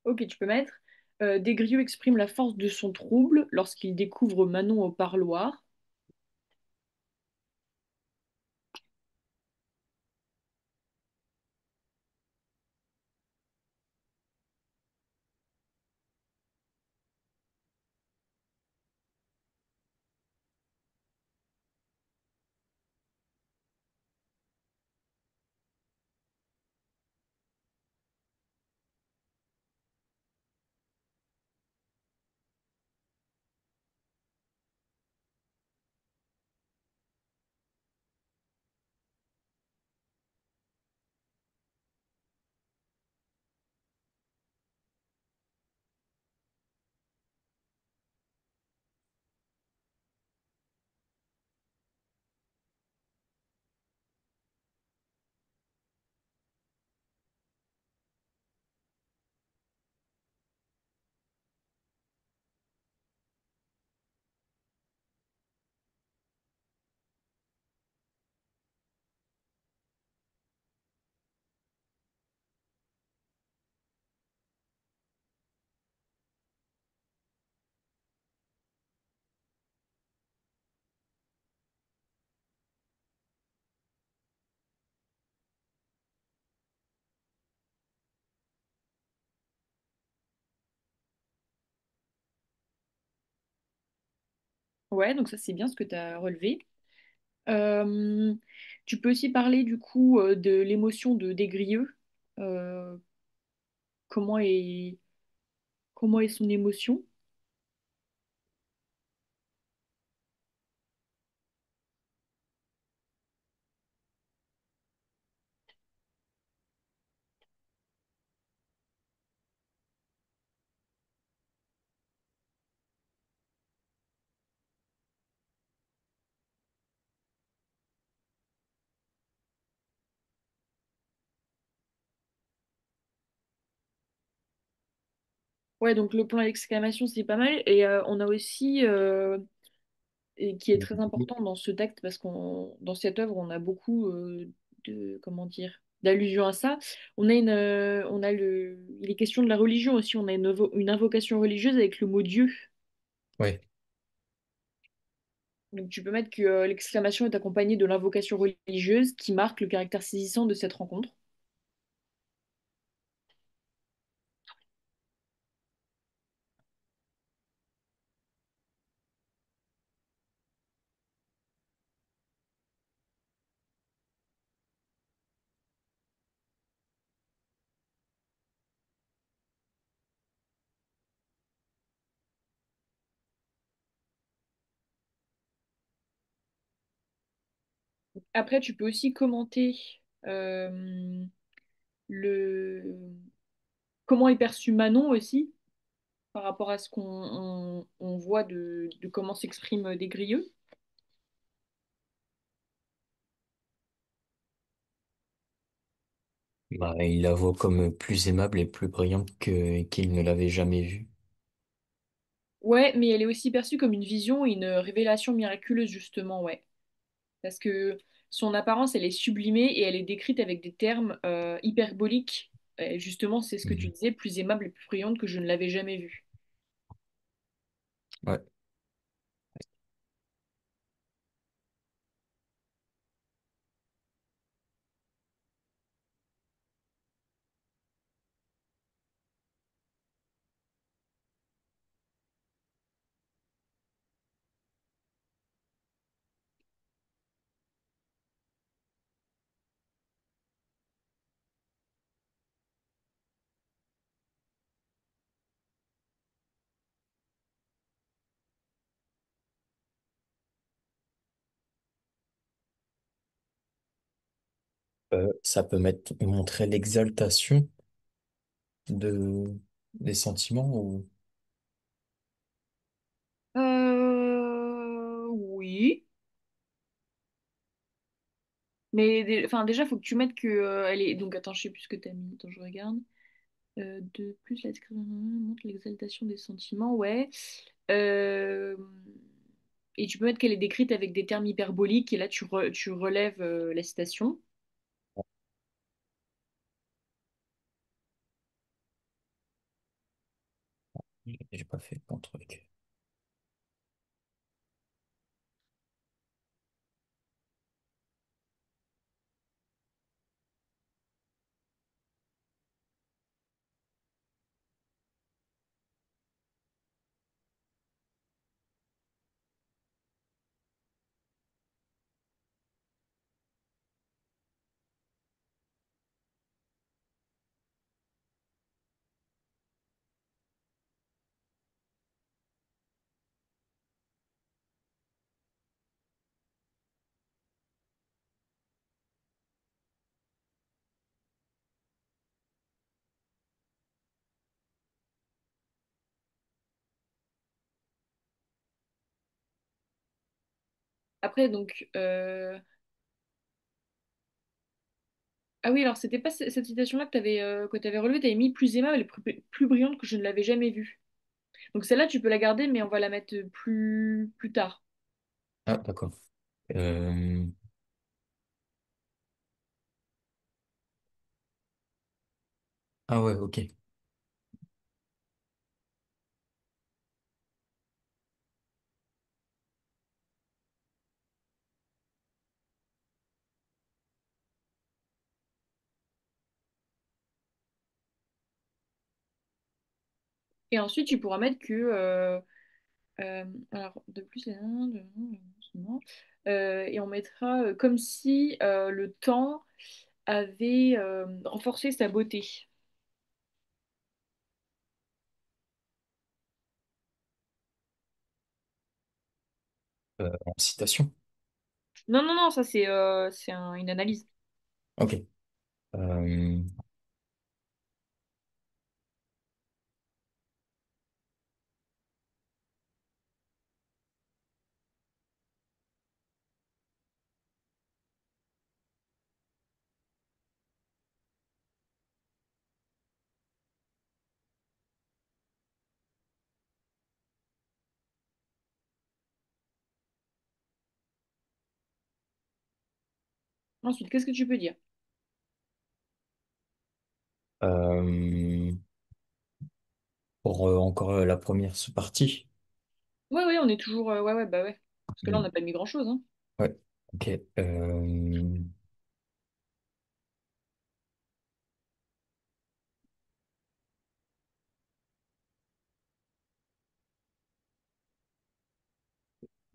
Ok, tu peux mettre... Desgrieux exprime la force de son trouble lorsqu'il découvre Manon au parloir. Ouais, donc ça c'est bien ce que tu as relevé. Euh, Tu peux aussi parler du coup de l'émotion de Desgrieux. Euh, comment est, comment est son émotion? Ouais, donc le plan d'exclamation, c'est pas mal. Et on a aussi, et qui est très important dans ce texte, parce qu'on, dans cette œuvre, on a beaucoup comment dire, d'allusions à ça. Il est question de la religion aussi. On a une invocation religieuse avec le mot Dieu. Ouais. Donc tu peux mettre que l'exclamation est accompagnée de l'invocation religieuse qui marque le caractère saisissant de cette rencontre. Après, tu peux aussi commenter euh, le comment est perçu Manon aussi, par rapport à ce qu'on voit de comment s'expriment des grieux. Bah, il la voit comme plus aimable et plus brillante que qu'il ne l'avait jamais vue. Ouais, mais elle est aussi perçue comme une vision et une révélation miraculeuse, justement, ouais. Parce que son apparence, elle est sublimée et elle est décrite avec des termes hyperboliques. Et justement, c'est ce que tu Mhm. disais, plus aimable et plus brillante que je ne l'avais jamais vue. Ouais. Ça peut montrer l'exaltation de, des sentiments ou... Oui. Mais enfin, déjà, il faut que tu mettes que elle est. Donc, attends, je sais plus ce que tu as mis. Attends, je regarde. De plus, la description montre l'exaltation des sentiments, ouais. Euh, Et tu peux mettre qu'elle est décrite avec des termes hyperboliques, et là, tu relèves la citation. J'ai pas fait mon truc. Après, donc. Ah oui, alors, c'était pas cette citation-là que tu avais relevée, tu avais mis plus aimable et plus brillante que je ne l'avais jamais vue. Donc, celle-là, tu peux la garder, mais on va la mettre plus tard. Ah, d'accord. Euh, Ah ouais, ok. Et ensuite, tu pourras mettre que. Alors, de plus, et on mettra comme si le temps avait renforcé sa beauté. En citation. Non, non, non, ça c'est une analyse. Ok. Euh, Ensuite, qu'est-ce que tu peux dire? euh, pour encore la première partie. Ouais, ouais, on est toujours. Ouais, ouais, bah ouais. Parce que là, on Mm. n'a pas mis grand-chose, hein. Ouais. Ok.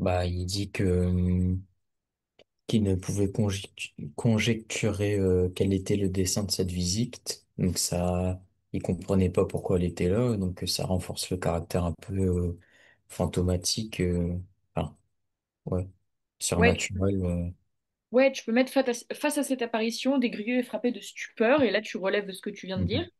Bah, il dit que qu'il ne pouvait conjecturer quel était le dessein de cette visite. Donc ça, il comprenait pas pourquoi elle était là. Donc ça renforce le caractère un peu fantomatique, enfin, ouais, Ouais, surnaturel. Ouais, tu peux mettre face à cette apparition, des grieux est frappé de stupeur, et là tu relèves ce que tu viens de dire. Mhm.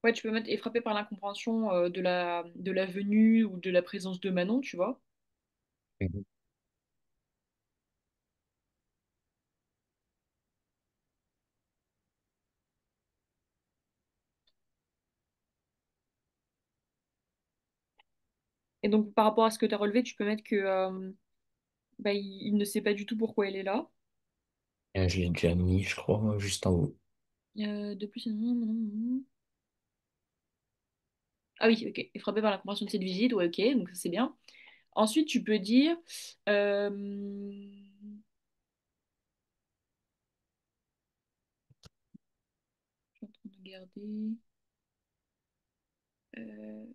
Ouais, tu peux mettre est frappé par l'incompréhension de la venue ou de la présence de Manon, tu vois. Mhm. Et donc par rapport à ce que tu as relevé, tu peux mettre que bah, il ne sait pas du tout pourquoi elle est là. Je l'ai déjà mis, je crois, juste en haut. De plus, ah oui, ok, est frappé par l'incompréhension de cette visite, ouais, ok, donc ça c'est bien. Ensuite, tu peux dire, euh, je suis en train de regarder. euh,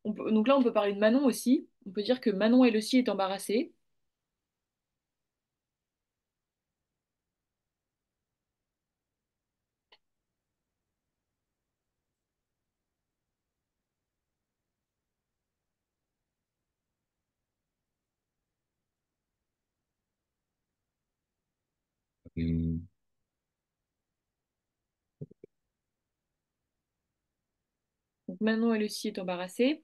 donc là, on peut parler de Manon aussi. On peut dire que Manon, elle aussi, est embarrassée. Mhm. Donc Manon, elle aussi, est embarrassée.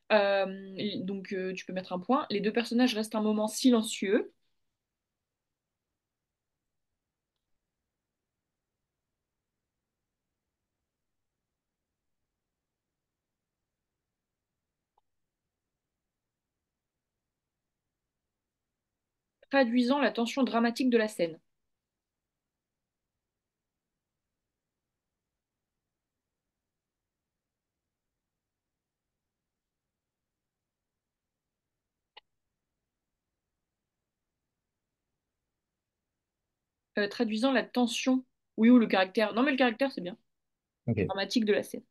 Tu peux mettre un point. Les deux personnages restent un moment silencieux. Traduisant la tension dramatique de la scène. Traduisant la tension, oui, ou le caractère, non mais le caractère c'est bien, Ok. dramatique de la scène.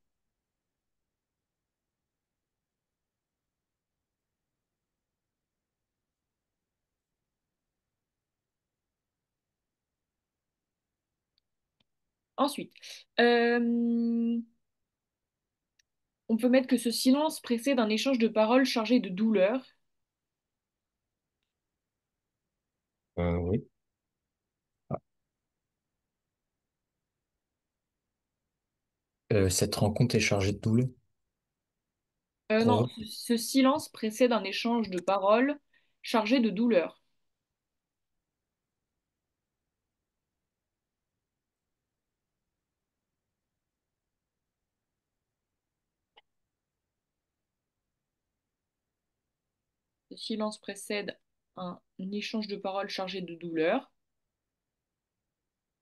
Ensuite, euh, on peut mettre que ce silence précède un échange de paroles chargé de douleur. Oui. Ah. Cette rencontre est chargée de douleur. Non, Pour ce silence précède un échange de paroles chargé de douleur. Ce silence précède un échange de paroles chargé de douleur.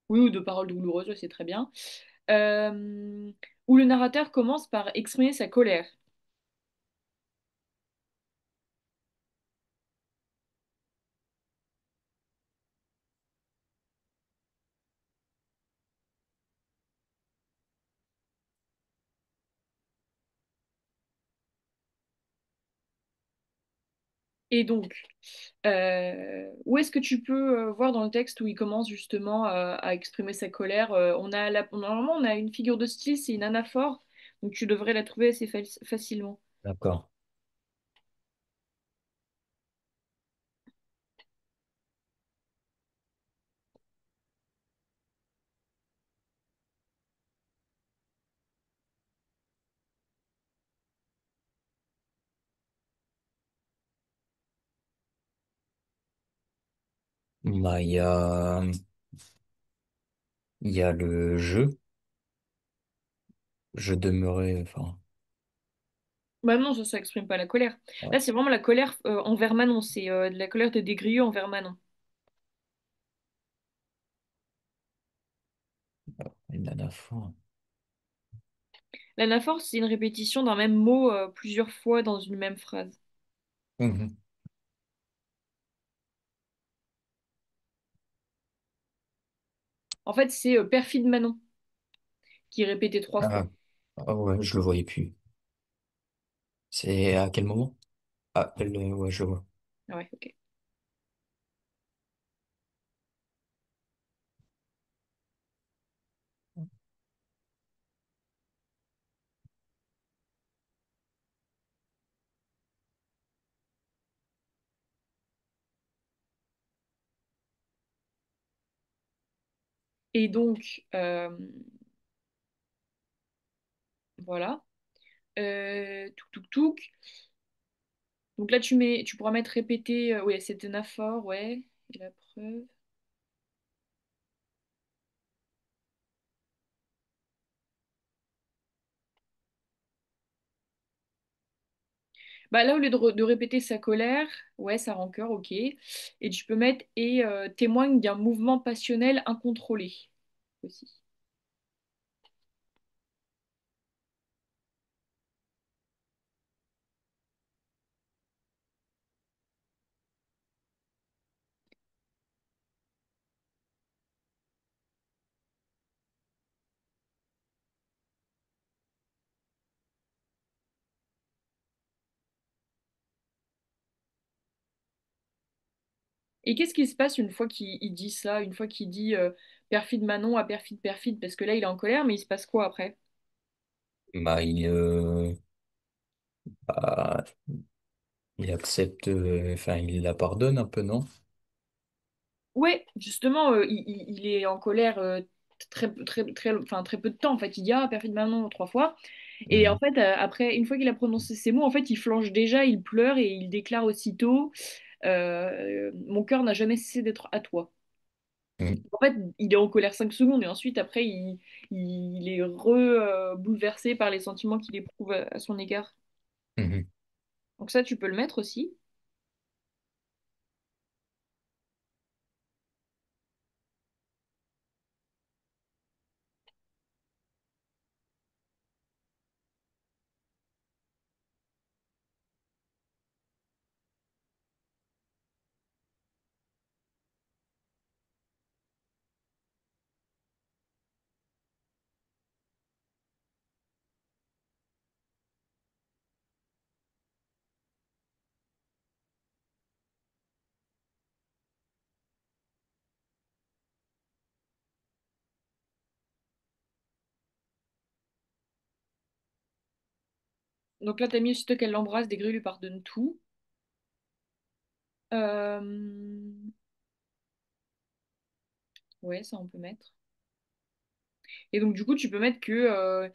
Oui, ou de paroles douloureuses, ouais, c'est très bien. Euh, Où le narrateur commence par exprimer sa colère. Et donc, où est-ce que tu peux voir dans le texte où il commence justement à exprimer sa colère? Normalement, on a une figure de style, c'est une anaphore, donc tu devrais la trouver assez facilement. D'accord. Bah, il y a le je demeurais, enfin, Bah non, ça exprime pas la colère. ouais, Là, c'est vraiment la colère envers Manon. C'est de la colère de Desgrieux envers Manon. une anaphore. L'anaphore, c'est une répétition d'un même mot plusieurs fois dans une même phrase. Mhm. En fait, c'est perfide Manon qui est répété trois fois. Ah, ah ouais, je le voyais plus. C'est à quel moment? Ah, ouais, je le vois. Ah ouais, ok. Et donc, voilà. Touk touk touk. Donc là, tu pourras mettre répété. Ouais, c'est anaphore, ouais. Et la preuve. Bah là, au lieu de répéter sa colère, ouais, sa rancœur, ok. Et tu peux mettre et témoigne d'un mouvement passionnel incontrôlé aussi. Et qu'est-ce qui se passe une fois qu'il dit ça, une fois qu'il dit perfide Manon à perfide perfide, parce que là il est en colère, mais il se passe quoi après? Bah, bah, il accepte, enfin, il la pardonne un peu, non? Ouais, justement, il est en colère enfin, très peu de temps. En fait, il dit ah perfide Manon trois fois, et en Mhm. fait après, une fois qu'il a prononcé ces mots, en fait, il flanche déjà, il pleure et il déclare aussitôt mon cœur n'a jamais cessé d'être à toi. Mhm. En fait, il est en colère 5 secondes et ensuite, après, il est bouleversé par les sentiments qu'il éprouve à son égard. Mhm. Donc ça, tu peux le mettre aussi. Donc là, t'as mis aussitôt qu'elle l'embrasse, Desgris lui pardonne tout. Euh, Ouais, ça on peut mettre. Et donc du coup, tu peux mettre que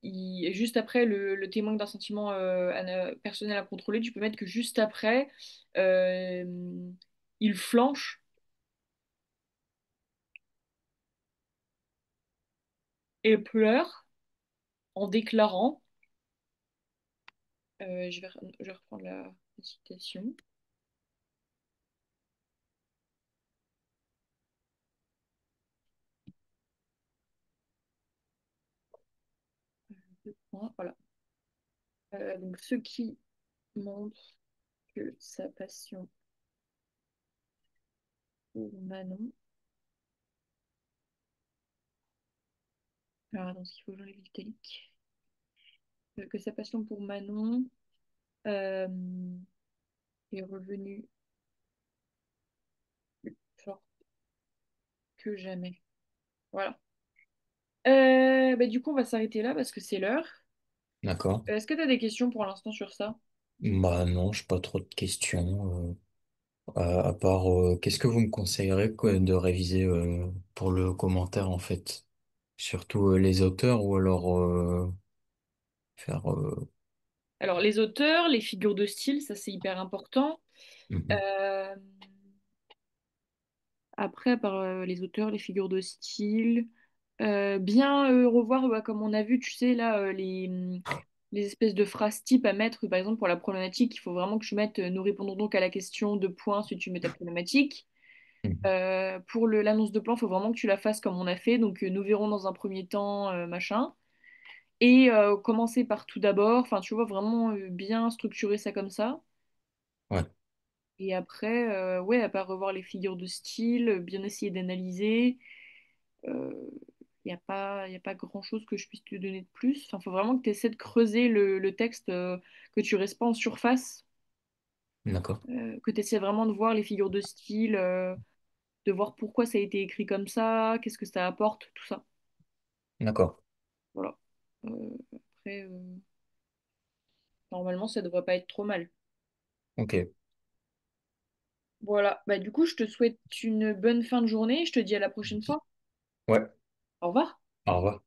juste après le témoin d'un sentiment personnel à contrôler, tu peux mettre que juste après, euh, il flanche et pleure en déclarant, je vais reprendre la citation. Deux points, voilà. Donc ce qui montre que sa passion pour Manon. Alors attends, ce qu'il faut que j'enlève l'italique. Que sa passion pour Manon euh, est revenue plus forte que jamais. Voilà. Bah, du coup, on va s'arrêter là parce que c'est l'heure. D'accord. Est-ce que tu as des questions pour l'instant sur ça? Bah non, j'ai pas trop de questions. À part, qu'est-ce que vous me conseillerez quoi, de réviser pour le commentaire en fait? Surtout les auteurs ou alors faire. Alors, les auteurs, les figures de style, ça c'est hyper important. Mhm. Euh, Après, par les auteurs, les figures de style, bien revoir, bah, comme on a vu, tu sais, là, les espèces de phrases types à mettre, par exemple, pour la problématique, il faut vraiment que tu mettes nous répondons donc à la question de points si tu mets ta problématique. Mhm. Pour l'annonce de plan, il faut vraiment que tu la fasses comme on a fait, donc nous verrons dans un premier temps, machin. Et commencer par tout d'abord, enfin, tu vois, vraiment bien structurer ça comme ça. Ouais, Et après, ouais, à part revoir les figures de style, bien essayer d'analyser. Il y a pas grand-chose que je puisse te donner de plus. Enfin, faut vraiment que tu essaies de creuser le texte, que tu restes pas en surface, d'accord, que tu essaies vraiment de voir les figures de style, de voir pourquoi ça a été écrit comme ça, qu'est-ce que ça apporte, tout ça. d'accord. Voilà. Après, normalement, ça devrait pas être trop mal. Ok. Voilà. Bah, du coup, je te souhaite une bonne fin de journée. Je te dis à la prochaine fois. Ouais, Au revoir. au revoir.